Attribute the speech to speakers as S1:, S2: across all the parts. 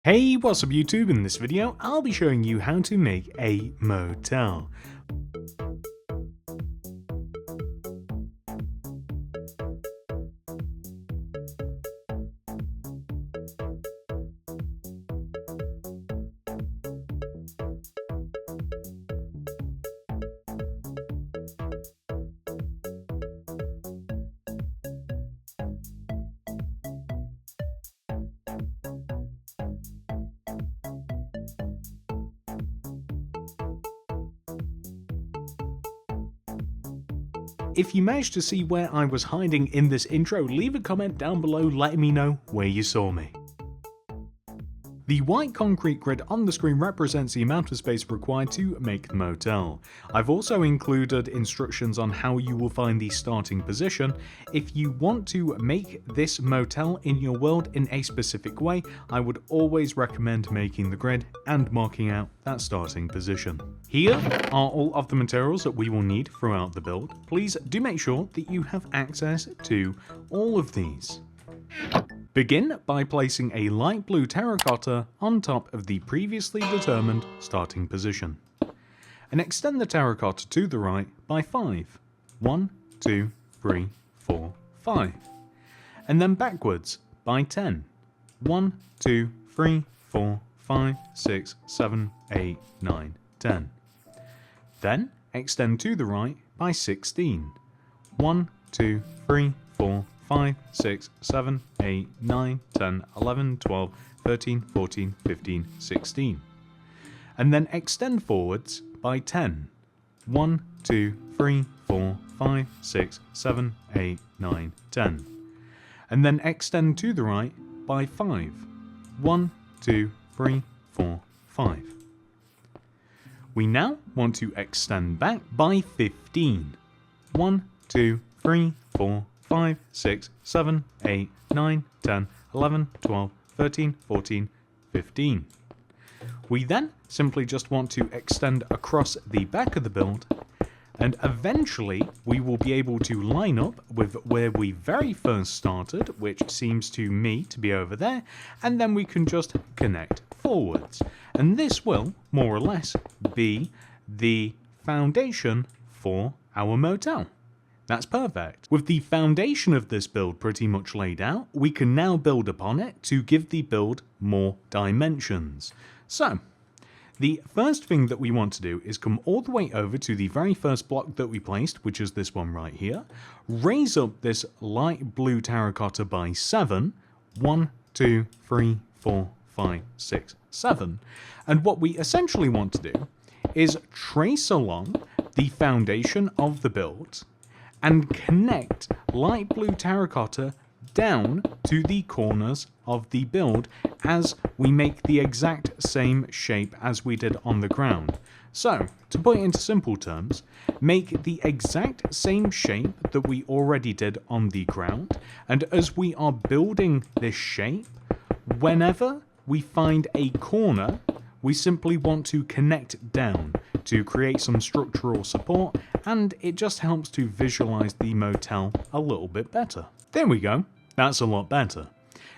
S1: Hey, what's up YouTube? In this video, I'll be showing you how to make a motel. If you managed to see where I was hiding in this intro, leave a comment down below letting me know where you saw me. The white concrete grid on the screen represents the amount of space required to make the motel. I've also included instructions on how you will find the starting position. If you want to make this motel in your world in a specific way, I would always recommend making the grid and marking out that starting position. Here are all of the materials that we will need throughout the build. Please do make sure that you have access to all of these. Begin by placing a light blue terracotta on top of the previously determined starting position. And extend the terracotta to the right by 5. 1, 2, 3, 4, 5. And then backwards by 10. 1, 2, 3, 4, 5, 6, 7, 8, 9, 10. Then extend to the right by 16. 1, 2, 3, 4, 5, 6, 7, 8, 9, 10, 11, 12, 13, 14, 15, 16. And then extend forwards by 10. 1, 2, 3, 4, 5, 6, 7, 8, 9, 10. And then extend to the right by 5. 1, 2, 3, 4, 5. We now want to extend back by 15. 1, 2, 3, 4, 5, 6, 7, 8, 9, 10, 11, 12, 13, 14, 15. We then simply just want to extend across the back of the build, and eventually we will be able to line up with where we very first started, which seems to me to be over there, and then we can just connect forwards. And this will, more or less, be the foundation for our motel. That's perfect. With the foundation of this build pretty much laid out, we can now build upon it to give the build more dimensions. So, the first thing that we want to do is come all the way over to the very first block that we placed, which is this one right here, raise up this light blue terracotta by 7, 1, 2, 3, 4, 5, 6, 7. And what we essentially want to do is trace along the foundation of the build and connect light blue terracotta down to the corners of the build as we make the exact same shape as we did on the ground. So, to put it into simple terms, make the exact same shape that we already did on the ground, and as we are building this shape, whenever we find a corner, we simply want to connect down to create some structural support, and it just helps to visualize the motel a little bit better. There we go, that's a lot better.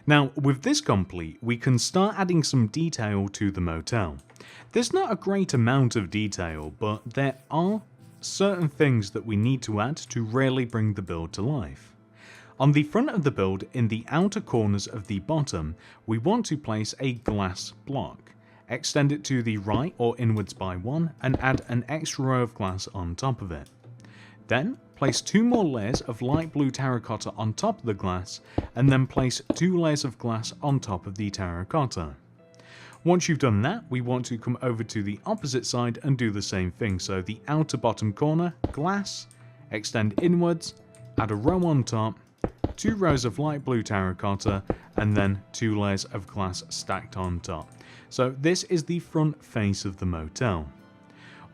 S1: Now, with this complete, we can start adding some detail to the motel. There's not a great amount of detail, but there are certain things that we need to add to really bring the build to life. On the front of the build, in the outer corners of the bottom, we want to place a glass block. Extend it to the right or inwards by 1 and add an extra row of glass on top of it. Then place 2 more layers of light blue terracotta on top of the glass, and then place 2 layers of glass on top of the terracotta. Once you've done that, we want to come over to the opposite side and do the same thing. So the outer bottom corner, glass, extend inwards, add a row on top, 2 rows of light blue terracotta, and then 2 layers of glass stacked on top. So this is the front face of the motel.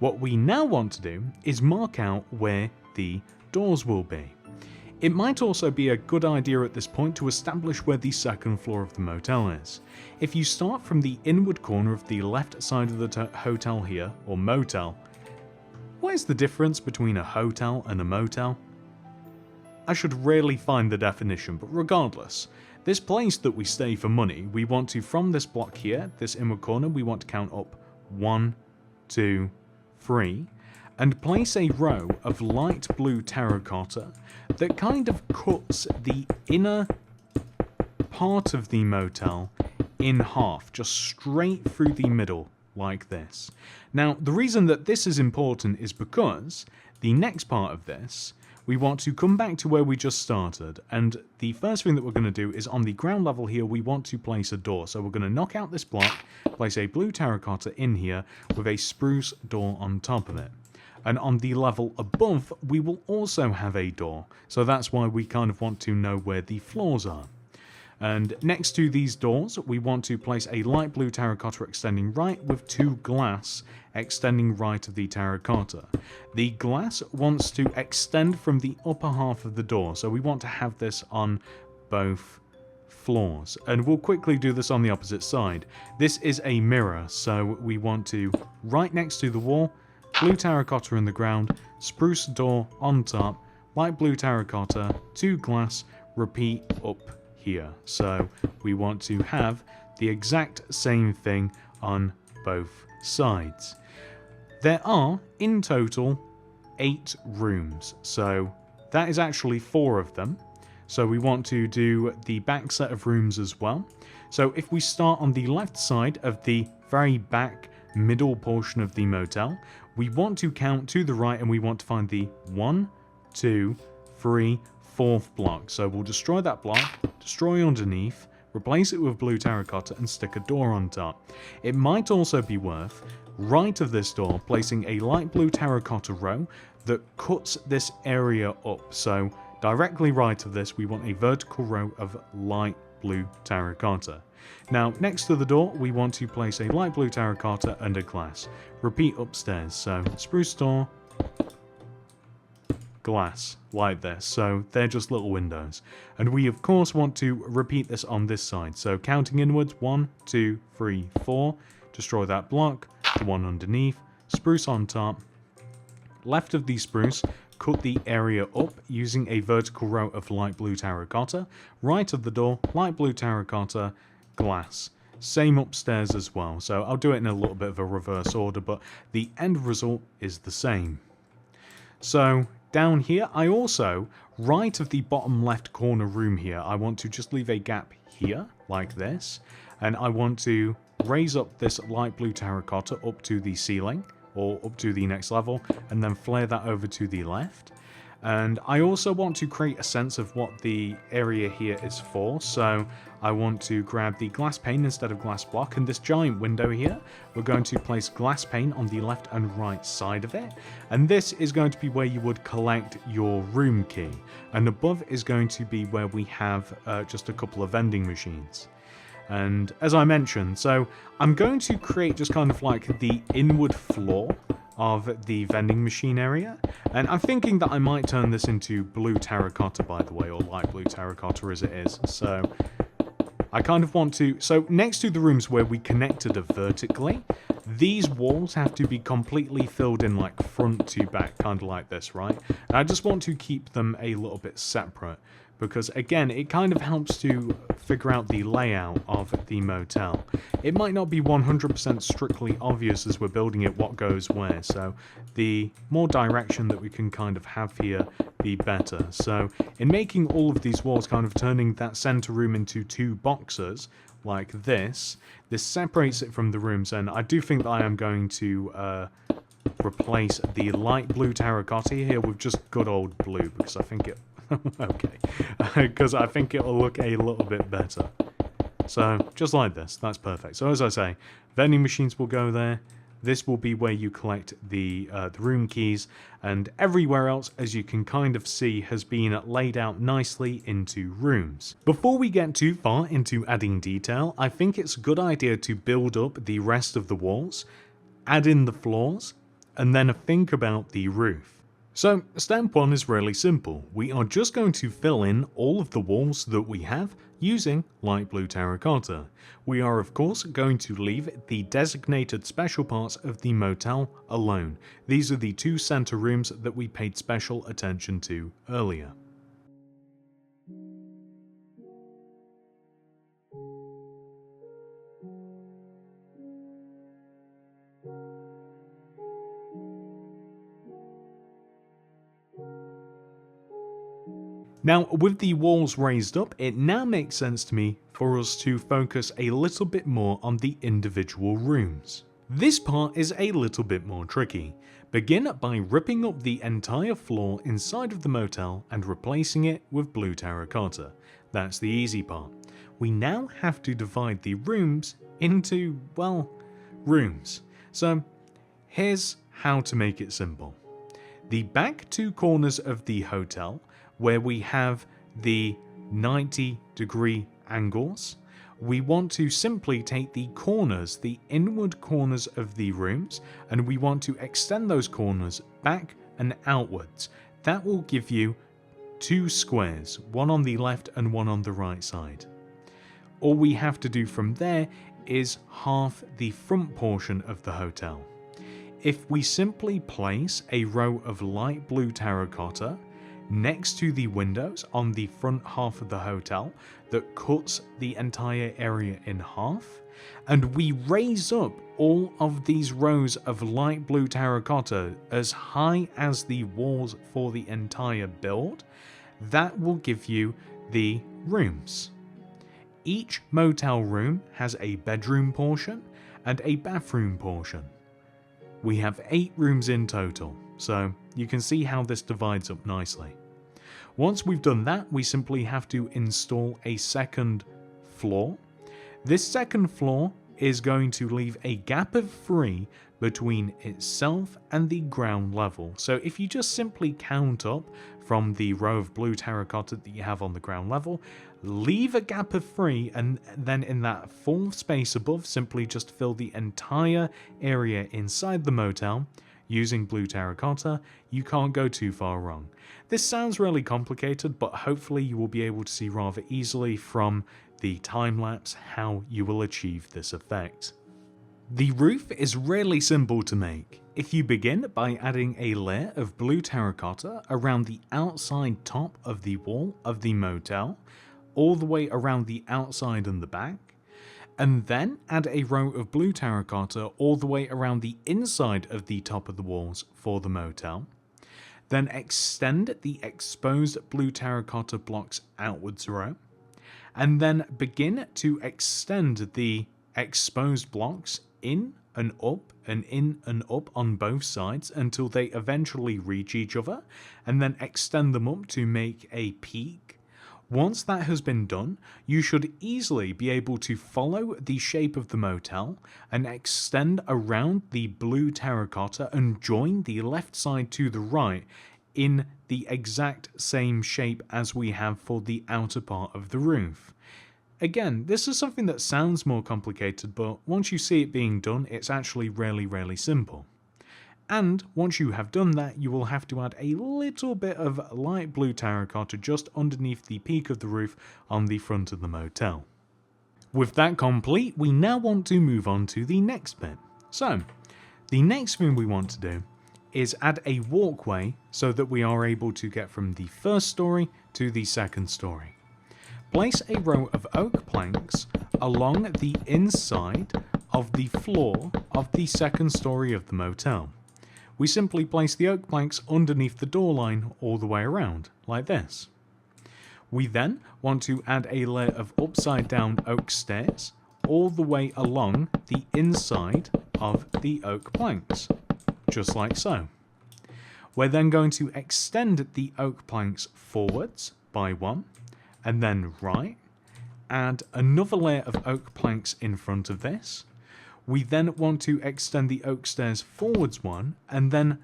S1: What we now want to do is mark out where the doors will be. It might also be a good idea at this point to establish where the second floor of the motel is. If you start from the inward corner of the left side of the hotel here, or motel, what is the difference between a hotel and a motel? I should really find the definition, but regardless, This place that we stay for money, we want to, from this block here, this inward corner, we want to count up 1, 2, 3, and place a row of light blue terracotta that kind of cuts the inner part of the motel in half, just straight through the middle, like this. Now, the reason that this is important is because the next part of this, we want to come back to where we just started, and the first thing that we're going to do is on the ground level here, we want to place a door. So we're going to knock out this block, place a blue terracotta in here with a spruce door on top of it. And on the level above, we will also have a door. So that's why we kind of want to know where the floors are. And next to these doors, we want to place a light blue terracotta extending right with 2 glass extending right of the terracotta. The glass wants to extend from the upper half of the door, so we want to have this on both floors. And we'll quickly do this on the opposite side. This is a mirror, so we want to, right next to the wall, blue terracotta in the ground, spruce door on top, light blue terracotta, 2 glass, repeat up here. So we want to have the exact same thing on both sides. There are, in total, 8 rooms. So that is actually 4 of them. So we want to do the back set of rooms as well. So if we start on the left side of the very back middle portion of the motel, we want to count to the right and we want to find the 1, 2, 3, 4th block. So we'll destroy that block, destroy underneath, replace it with blue terracotta and stick a door on top. It might also be worth, right of this door, placing a light blue terracotta row that cuts this area up. So directly right of this, we want a vertical row of light blue terracotta. Now, next to the door, we want to place a light blue terracotta and a glass. Repeat upstairs, so spruce door, glass, like this. So they're just little windows. And we, of course, want to repeat this on this side. So counting inwards, 1, 2, 3, 4. Destroy that block, the one underneath, spruce on top. Left of the spruce, cut the area up using a vertical row of light blue terracotta. Right of the door, light blue terracotta, glass. Same upstairs as well. So I'll do it in a little bit of a reverse order, but the end result is the same. So down here, I also, right of the bottom left corner room here, I want to just leave a gap here, like this. And I want to raise up this light blue terracotta up to the ceiling, or up to the next level, and then flare that over to the left. And I also want to create a sense of what the area here is for, so I want to grab the glass pane instead of glass block, and this giant window here, we're going to place glass pane on the left and right side of it, and this is going to be where you would collect your room key, and above is going to be where we have just a couple of vending machines. And as I mentioned, so I'm going to create just kind of like the inward floor of the vending machine area, and I'm thinking that I might turn this into blue terracotta, by the way, or light blue terracotta as it is. So I kind of want to, so next to the rooms where we connected it vertically, these walls have to be completely filled in like front to back, kind of like this, right? And I just want to keep them a little bit separate, because again, it kind of helps to figure out the layout of the motel. It might not be 100% strictly obvious as we're building it what goes where, so the more direction that we can kind of have here, the better. So in making all of these walls, kind of turning that center room into 2 boxes like this separates it from the rooms, and I do think that I am going to replace the light blue terracotta here with just good old blue, because I think it okay, because I think it'll look a little bit better. So just like this, that's perfect. So as I say, vending machines will go there. This will be where you collect the room keys, and everywhere else, as you can kind of see, has been laid out nicely into rooms. Before we get too far into adding detail, I think it's a good idea to build up the rest of the walls, add in the floors, and then think about the roof. So step 1 is really simple. We are just going to fill in all of the walls that we have using light blue terracotta. We are of course going to leave the designated special parts of the motel alone. These are the 2 center rooms that we paid special attention to earlier. Now, with the walls raised up, it now makes sense to me for us to focus a little bit more on the individual rooms. This part is a little bit more tricky. Begin by ripping up the entire floor inside of the motel and replacing it with blue terracotta. That's the easy part. We now have to divide the rooms into, well, rooms. So here's how to make it simple. The back two corners of the hotel, where we have the 90-degree angles, we want to simply take the corners, the inward corners of the rooms, and we want to extend those corners back and outwards. That will give you two squares, one on the left and one on the right side. All we have to do from there is half the front portion of the hotel. If we simply place a row of light blue terracotta next to the windows on the front half of the hotel that cuts the entire area in half, and we raise up all of these rows of light blue terracotta as high as the walls for the entire build, that will give you the rooms. Each motel room has a bedroom portion and a bathroom portion. We have 8 rooms in total, so you can see how this divides up nicely. Once we've done that, we simply have to install a second floor. This second floor is going to leave a gap of 3 between itself and the ground level. So if you just simply count up from the row of blue terracotta that you have on the ground level, leave a gap of 3, and then in that full space above, simply just fill the entire area inside the motel using blue terracotta. You can't go too far wrong. This sounds really complicated, but hopefully you will be able to see rather easily from the time-lapse how you will achieve this effect. The roof is really simple to make. If you begin by adding a layer of blue terracotta around the outside top of the wall of the motel, all the way around the outside and the back, and then add a row of blue terracotta all the way around the inside of the top of the walls for the motel, then extend the exposed blue terracotta blocks outwards row, and then begin to extend the exposed blocks in and up and in and up on both sides until they eventually reach each other, and then extend them up to make a peak. Once that has been done, you should easily be able to follow the shape of the motel and extend around the blue terracotta and join the left side to the right in the exact same shape as we have for the outer part of the roof. Again, this is something that sounds more complicated, but once you see it being done, it's actually really simple. And once you have done that, you will have to add a little bit of light blue terracotta just underneath the peak of the roof on the front of the motel. With that complete, we now want to move on to the next bit. So, the next thing we want to do is add a walkway so that we are able to get from the first story to the second story. Place a row of oak planks along the inside of the floor of the second story of the motel. We simply place the oak planks underneath the door line all the way around, like this. We then want to add a layer of upside down oak stairs all the way along the inside of the oak planks, just like so. We're then going to extend the oak planks forwards by 1, and then right, add another layer of oak planks in front of this. We then want to extend the oak stairs forwards 1, and then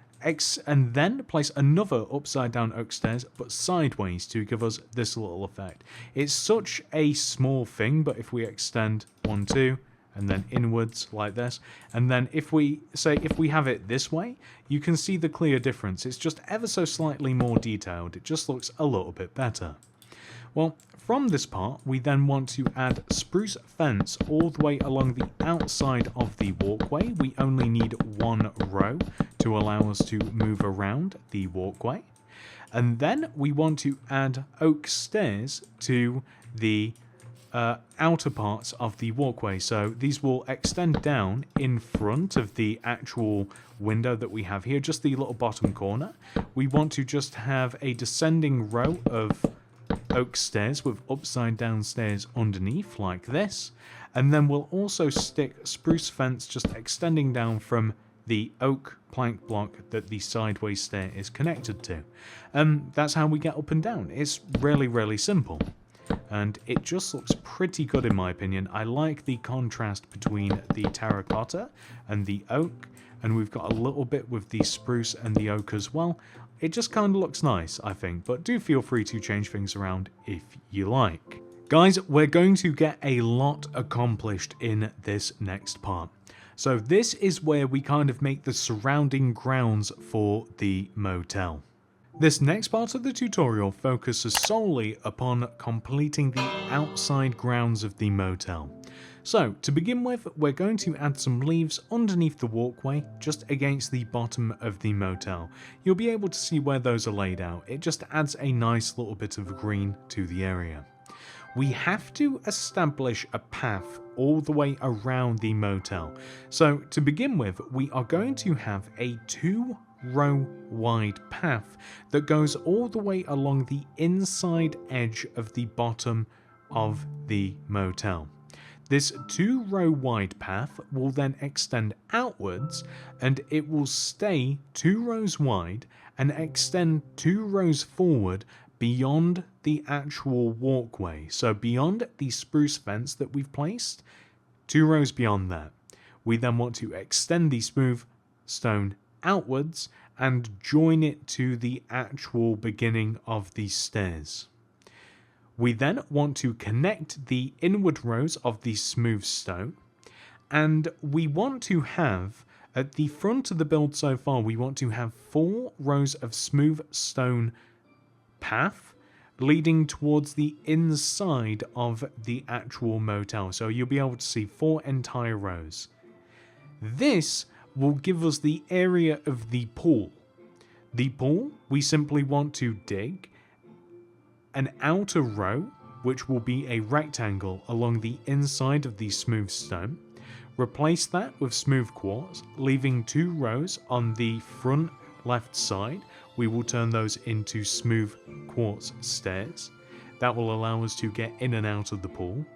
S1: place another upside down oak stairs but sideways to give us this little effect. It's such a small thing, but if we extend 1, 2, and then inwards like this, and then if we have it this way, you can see the clear difference. It's just ever so slightly more detailed. It just looks a little bit better. Well, from this part, we then want to add spruce fence all the way along the outside of the walkway. We only need 1 row to allow us to move around the walkway. And then we want to add oak stairs to the outer parts of the walkway. So these will extend down in front of the actual window that we have here, just the little bottom corner. We want to just have a descending row of oak stairs with upside down stairs underneath like this, and then we'll also stick spruce fence just extending down from the oak plank block that the sideways stair is connected to. That's how we get up and down. It's really simple, and it just looks pretty good in my opinion. I like the contrast between the terracotta and the oak, and we've got a little bit with the spruce and the oak as well. It just kind of looks nice, I think, but do feel free to change things around if you like. Guys, we're going to get a lot accomplished in this next part. So this is where we kind of make the surrounding grounds for the motel. This next part of the tutorial focuses solely upon completing the outside grounds of the motel. So, to begin with, we're going to add some leaves underneath the walkway, just against the bottom of the motel. You'll be able to see where those are laid out. It just adds a nice little bit of green to the area. We have to establish a path all the way around the motel. So, to begin with, we are going to have a 2-row wide path that goes all the way along the inside edge of the bottom of the motel. This 2-row wide path will then extend outwards, and it will stay 2 rows wide and extend 2 rows forward beyond the actual walkway. So beyond the spruce fence that we've placed, 2 rows beyond that. We then want to extend the smooth stone outwards and join it to the actual beginning of the stairs. We then want to connect the inward rows of the smooth stone, and we want to have, at the front of the build so far, we want to have 4 rows of smooth stone path leading towards the inside of the actual motel. So you'll be able to see 4 entire rows. This will give us the area of the pool. The pool, we simply want to dig an outer row, which will be a rectangle along the inside of the smooth stone. Replace that with smooth quartz, leaving 2 rows on the front left side. We will turn those into smooth quartz stairs. That will allow us to get in and out of the pool.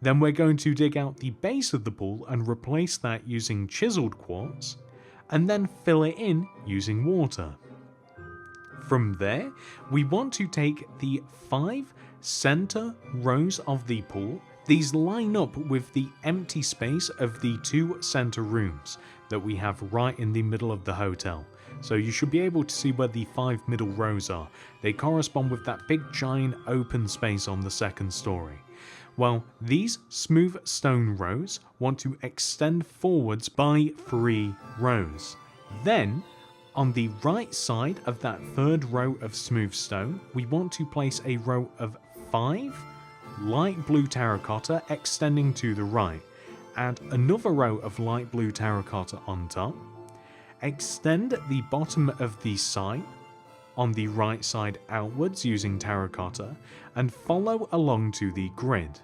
S1: Then we're going to dig out the base of the pool and replace that using chiseled quartz, and then fill it in using water. From there, we want to take the 5 center rows of the pool. These line up with the empty space of the 2 center rooms that we have right in the middle of the hotel. So you should be able to see where the 5 middle rows are. They correspond with that big giant open space on the 2nd story. Well, these smooth stone rows want to extend forwards by 3 rows. Then, on the right side of that 3rd row of smooth stone, we want to place a row of 5 light blue terracotta extending to the right. Add another row of light blue terracotta on top. Extend the bottom of the sign on the right side outwards using terracotta, and follow along to the grid.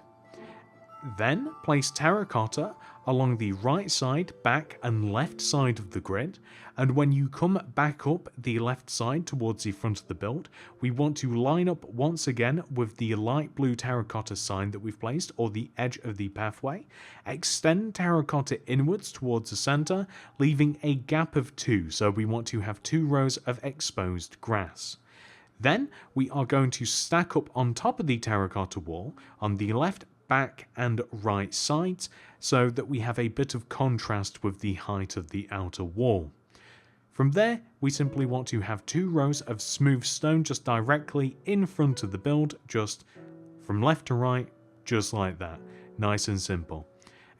S1: Then place terracotta along the right side, back and left side of the grid, and when you come back up the left side towards the front of the build, we want to line up once again with the light blue terracotta sign that we've placed, or the edge of the pathway. Extend terracotta inwards towards the center, leaving a gap of 2, so we want to have 2 rows of exposed grass. Then we are going to stack up on top of the terracotta wall on the left, back and right sides, so that we have a bit of contrast with the height of the outer wall. From there, we simply want to have 2 rows of smooth stone just directly in front of the build, just from left to right, just like that. Nice and simple.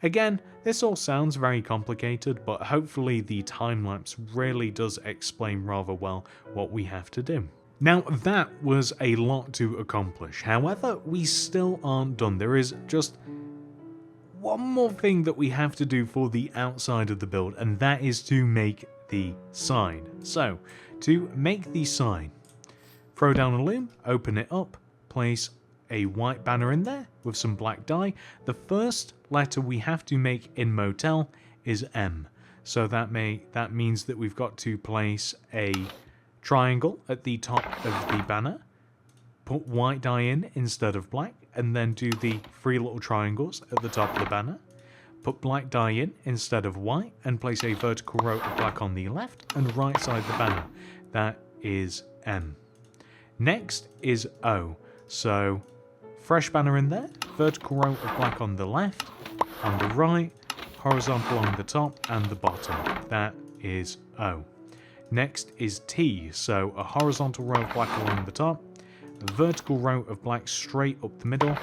S1: Again, this all sounds very complicated, but hopefully the time-lapse really does explain rather well what we have to do. Now, that was a lot to accomplish. However, we still aren't done. There is just one more thing that we have to do for the outside of the build, and that is to make the sign. So, to make the sign, throw down a loom, open it up, place a white banner in there with some black dye. The first letter we have to make in Motel is M. So that means that we've got to place a triangle at the top of the banner, put white dye in instead of black, and then do the 3 little triangles at the top of the banner. Put black dye in instead of white, and place a vertical row of black on the left and right side of the banner. That is M. Next is O. So, fresh banner in there, vertical row of black on the left, on the right, horizontal along the top and the bottom. That is O. Next is T. So, a horizontal row of black along the top, a vertical row of black straight up the middle,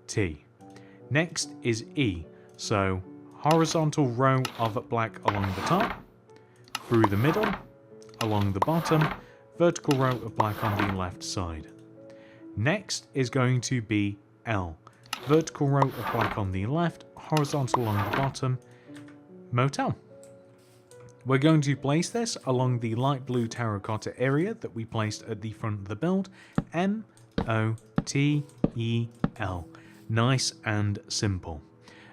S1: T. Next is E. So, horizontal row of black along the top, through the middle, along the bottom, vertical row of black on the left side. Next is going to be L. Vertical row of black on the left, horizontal along the bottom, Motel. We're going to place this along the light blue terracotta area that we placed at the front of the build, M-O-T-E-L. Nice and simple.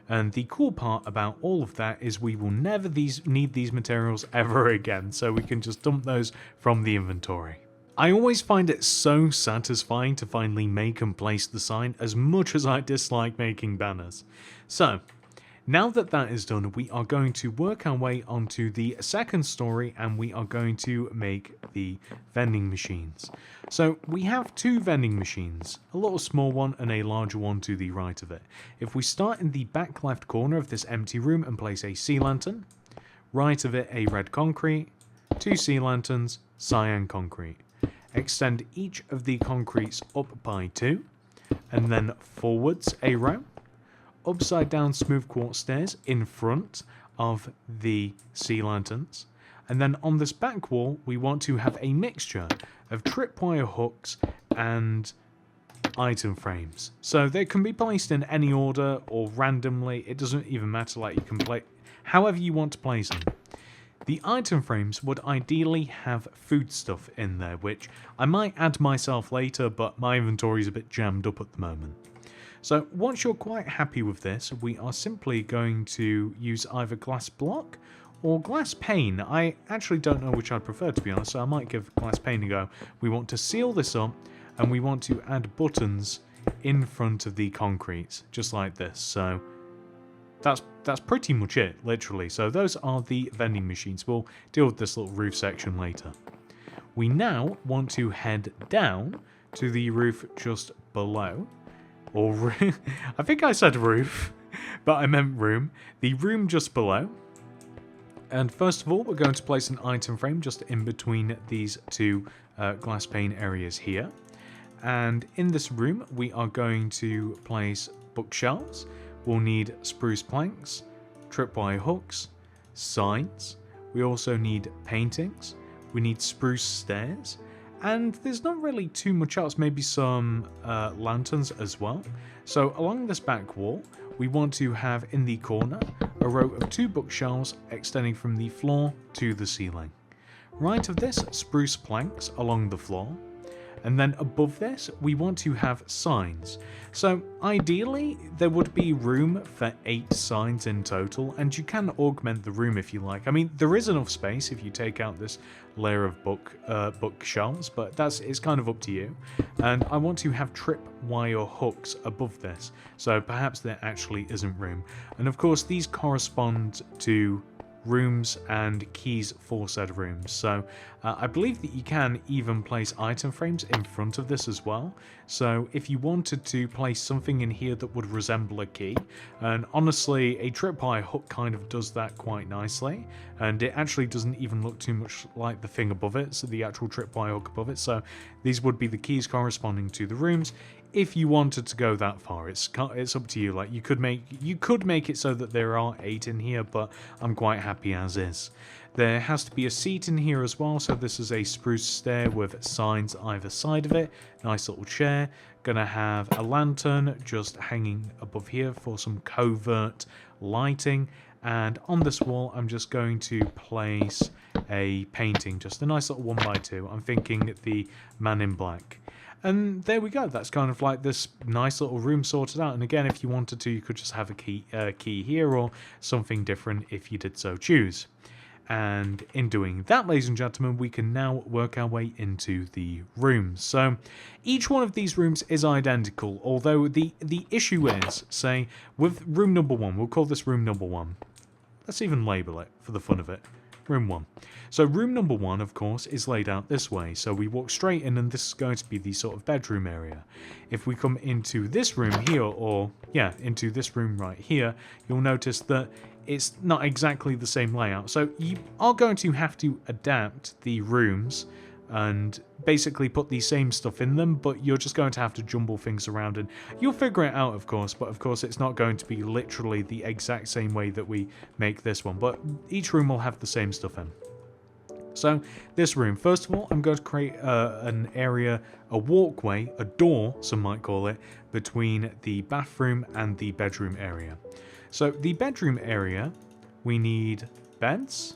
S1: And the cool part about all of that is we will never need these materials ever again, so we can just dump those from the inventory. I always find it so satisfying to finally make and place the sign, as much as I dislike making banners. So, now that that is done, we are going to work our way onto the second story, and we are going to make the vending machines. So we have 2 vending machines, a little small one and a larger one to the right of it. If we start in the back left corner of this empty room and place a sea lantern, right of it a red concrete, 2 sea lanterns, cyan concrete. Extend each of the concretes up by 2, and then forwards a row. Upside down smooth quartz stairs in front of the sea lanterns, and then on this back wall we want to have a mixture of tripwire hooks and item frames. So they can be placed in any order or randomly, it doesn't even matter, like you can play however you want to place them. The item frames would ideally have food stuff in there, which I might add myself later, but my inventory is a bit jammed up at the moment. So once you're quite happy with this, we are simply going to use either glass block or glass pane. I actually don't know which I'd prefer, to be honest, so I might give glass pane a go. We want to seal this up, and we want to add buttons in front of the concrete, just like this. So that's pretty much it, literally. So those are the vending machines. We'll deal with this little roof section later. We now want to head down to the roof just below. Or I think I said roof, but I meant room. The room just below. And first of all, we're going to place an item frame just in between these 2 glass pane areas here. And in this room, we are going to place bookshelves. We'll need spruce planks, tripwire hooks, signs. We also need paintings. We need spruce stairs. And there's not really too much else, maybe some lanterns as well. So along this back wall, we want to have in the corner a row of 2 bookshelves extending from the floor to the ceiling. Right of this, spruce planks along the floor. And then above this, we want to have signs. So ideally, there would be room for 8 signs in total, and you can augment the room if you like. I mean, there is enough space if you take out this layer of bookshelves, but it's kind of up to you. And I want to have tripwire hooks above this, so perhaps there actually isn't room. And of course, these correspond to rooms and keys for said rooms. So I believe that you can even place item frames in front of this as well. So if you wanted to place something in here that would resemble a key, and honestly a tripwire hook kind of does that quite nicely, and it actually doesn't even look too much like the thing above it, so the actual tripwire hook above it. So these would be the keys corresponding to the rooms. If you wanted to go that far, it's up to you. Like you could make it so that there are 8 in here, but I'm quite happy as is. There has to be a seat in here as well, so this is a spruce stair with signs either side of it. Nice little chair. Gonna have a lantern just hanging above here for some covert lighting. And on this wall, I'm just going to place a painting, just a nice little 1x2. I'm thinking the Man in Black. And there we go. That's kind of like this nice little room sorted out. And again, if you wanted to, you could just have a key here or something different if you did so choose. And in doing that, ladies and gentlemen, we can now work our way into the rooms. So each one of these rooms is identical, although the issue is, say, with room number 1, we'll call this room number 1. Let's even label it for the fun of it. Room 1. So room number 1, of course, is laid out this way. So we walk straight in, and this is going to be the sort of bedroom area. If we come into this room here, or, yeah, into this room right here, you'll notice that it's not exactly the same layout. So you are going to have to adapt the rooms and basically put the same stuff in them, but you're just going to have to jumble things around, and you'll figure it out, of course, but of course it's not going to be literally the exact same way that we make this one, but each room will have the same stuff in. So this room, first of all, I'm going to create an area, a walkway, a door, some might call it, between the bathroom and the bedroom area. So the bedroom area, we need beds,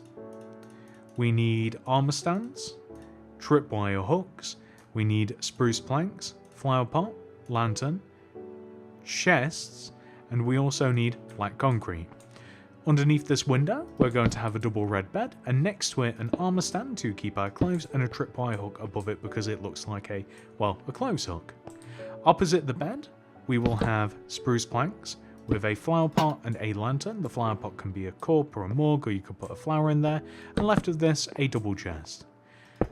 S1: we need armor stands, tripwire hooks, we need spruce planks, flower pot, lantern, chests, and we also need black concrete. Underneath this window, we're going to have a double red bed, and next to it an armor stand to keep our clothes, and a tripwire hook above it because it looks like a clothes hook. Opposite the bed, we will have spruce planks with a flower pot and a lantern. The flower pot can be a cup or a mug, or you could put a flower in there, and left of this, a double chest.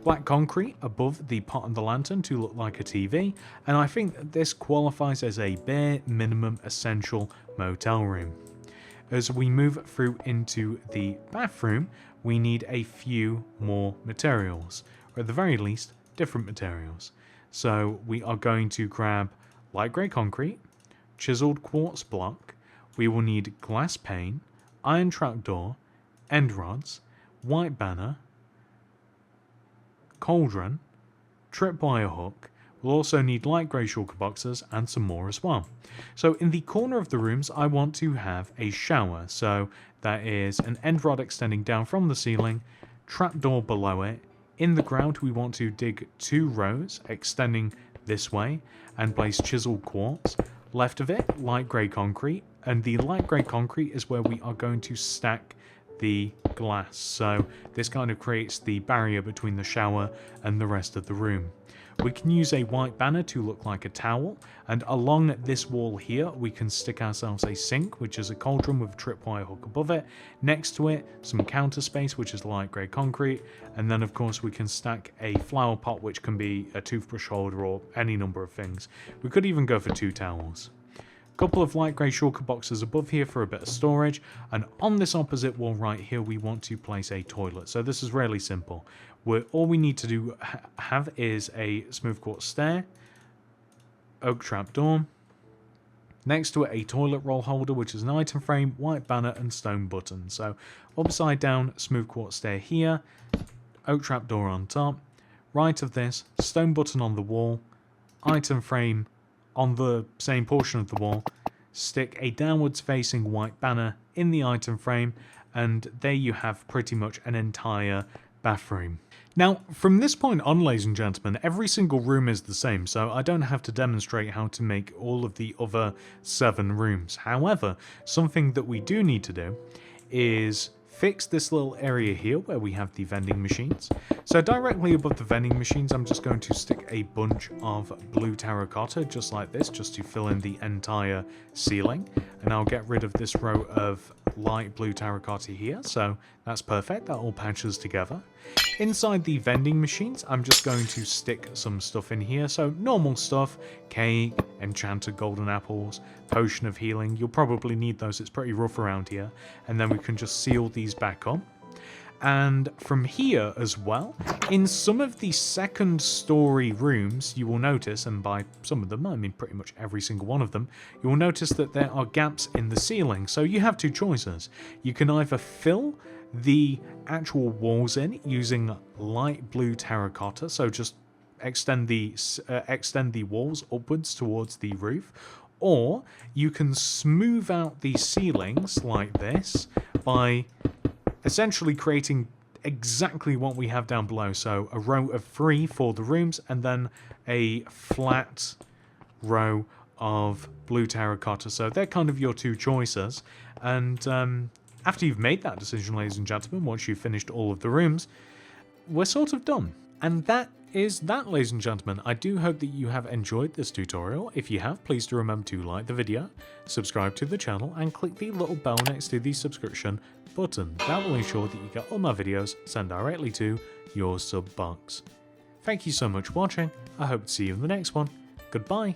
S1: Black concrete above the pot and the lantern to look like a TV, and I think that this qualifies as a bare minimum essential motel room. As we move through into the bathroom, we need a few more materials, or at the very least, different materials. So we are going to grab light grey concrete, chiseled quartz block, we will need glass pane, iron trapdoor, end rods, white banner, cauldron, tripwire hook. We'll also need light grey shulker boxes and some more as well. So in the corner of the rooms, I want to have a shower. So that is an end rod extending down from the ceiling, trapdoor below it. In the ground, we want to dig 2 rows extending this way and place chiseled quartz. Left of it, light grey concrete, and the light grey concrete is where we are going to stack the glass. So this kind of creates the barrier between the shower and the rest of the room. We can use a white banner to look like a towel, and along this wall here we can stick ourselves a sink, which is a cauldron with a tripwire hook above it. Next to it, some counter space, which is light grey concrete, and then of course we can stack a flower pot, which can be a toothbrush holder or any number of things. We could even go for 2 towels. Couple of light grey shulker boxes above here for a bit of storage, and on this opposite wall right here we want to place a toilet. So this is really simple. All we need to have is a smooth quartz stair, oak trap door, next to it a toilet roll holder, which is an item frame, white banner and stone button. So upside down smooth quartz stair here, oak trap door on top, right of this stone button on the wall, item frame on the same portion of the wall, stick a downwards facing white banner in the item frame, and there you have pretty much an entire bathroom. Now, from this point on, ladies and gentlemen, every single room is the same, so I don't have to demonstrate how to make all of the other 7 rooms. However, something that we do need to do is fix this little area here where we have the vending machines. So directly above the vending machines, I'm just going to stick a bunch of blue terracotta, just like this, just to fill in the entire ceiling. And I'll get rid of this row of light blue terracotta here, so that's perfect, that all patches together. Inside the vending machines, I'm just going to stick some stuff in here, so normal stuff, cake, enchanted golden apples, potion of healing. You'll probably need those, it's pretty rough around here. And then we can just seal these back up. And from here as well, in some of the 2nd story rooms, you will notice, and by some of them I mean pretty much every single one of them, you will notice that there are gaps in the ceiling. So you have 2 choices. You can either fill the actual walls in using light blue terracotta, so just extend the walls upwards towards the roof, or you can smooth out the ceilings like this by essentially creating exactly what we have down below. So a row of 3 for the rooms, and then a flat row of blue terracotta. So they're kind of your 2 choices. And After you've made that decision, ladies and gentlemen, once you've finished all of the rooms, we're sort of done. And that is that, ladies and gentlemen. I do hope that you have enjoyed this tutorial. If you have, please do remember to like the video, subscribe to the channel, and click the little bell next to the subscription button. That will ensure that you get all my videos sent directly to your sub box. Thank you so much for watching. I hope to see you in the next one. Goodbye.